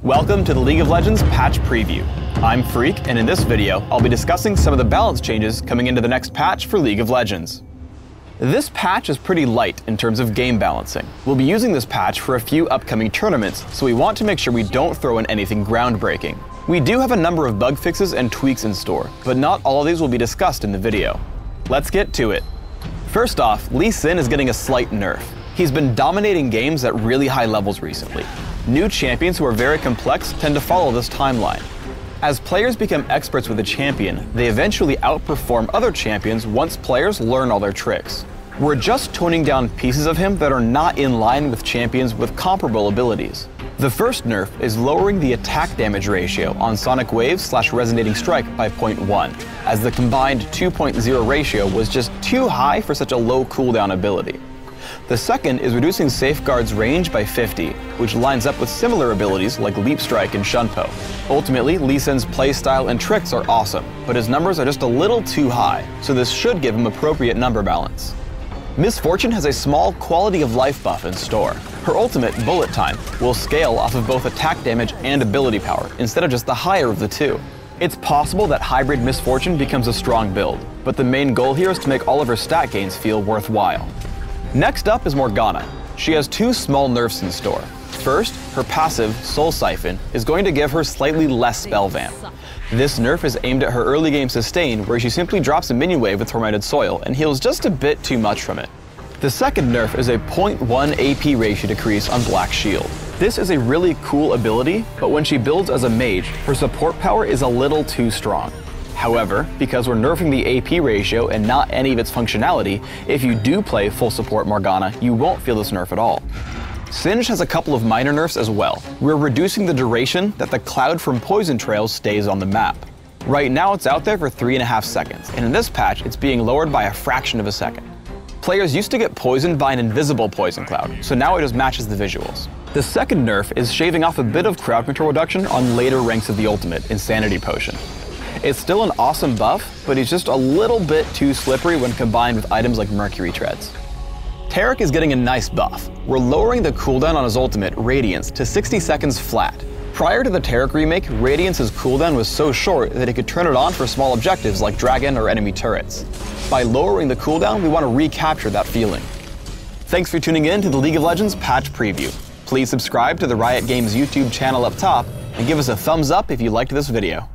Welcome to the League of Legends patch preview. I'm Freak, and in this video, I'll be discussing some of the balance changes coming into the next patch for League of Legends. This patch is pretty light in terms of game balancing. We'll be using this patch for a few upcoming tournaments, so we want to make sure we don't throw in anything groundbreaking. We do have a number of bug fixes and tweaks in store, but not all of these will be discussed in the video. Let's get to it. First off, Lee Sin is getting a slight nerf. He's been dominating games at really high levels recently. New champions who are very complex tend to follow this timeline. As players become experts with a champion, they eventually outperform other champions once players learn all their tricks. We're just toning down pieces of him that are not in line with champions with comparable abilities. The first nerf is lowering the attack damage ratio on Sonic Wave/Resonating Strike by 0.1, as the combined 2.0 ratio was just too high for such a low cooldown ability. The second is reducing Safeguard's range by 50, which lines up with similar abilities like Leap Strike and Shunpo. Ultimately, Lee Sin's playstyle and tricks are awesome, but his numbers are just a little too high, so this should give him appropriate number balance. Miss Fortune has a small quality of life buff in store. Her ultimate, Bullet Time, will scale off of both attack damage and ability power, instead of just the higher of the two. It's possible that hybrid Miss Fortune becomes a strong build, but the main goal here is to make all of her stat gains feel worthwhile. Next up is Morgana. She has two small nerfs in store. First, her passive, Soul Siphon, is going to give her slightly less spell vamp. This nerf is aimed at her early game sustain, where she simply drops a minion wave with Tormented Soil and heals just a bit too much from it. The second nerf is a 0.1 AP ratio decrease on Black Shield. This is a really cool ability, but when she builds as a mage, her support power is a little too strong. However, because we're nerfing the AP ratio and not any of its functionality, if you do play full support Morgana, you won't feel this nerf at all. Singe has a couple of minor nerfs as well. We're reducing the duration that the cloud from Poison Trails stays on the map. Right now it's out there for 3.5 seconds, and in this patch it's being lowered by a fraction of a second. Players used to get poisoned by an invisible poison cloud, so now it just matches the visuals. The second nerf is shaving off a bit of crowd control reduction on later ranks of the ultimate, Insanity Potion. It's still an awesome buff, but he's just a little bit too slippery when combined with items like Mercury Treads. Taric is getting a nice buff. We're lowering the cooldown on his ultimate, Radiance, to 60 seconds flat. Prior to the Taric remake, Radiance's cooldown was so short that he could turn it on for small objectives like dragon or enemy turrets. By lowering the cooldown, we want to recapture that feeling. Thanks for tuning in to the League of Legends patch preview. Please subscribe to the Riot Games YouTube channel up top, and give us a thumbs up if you liked this video.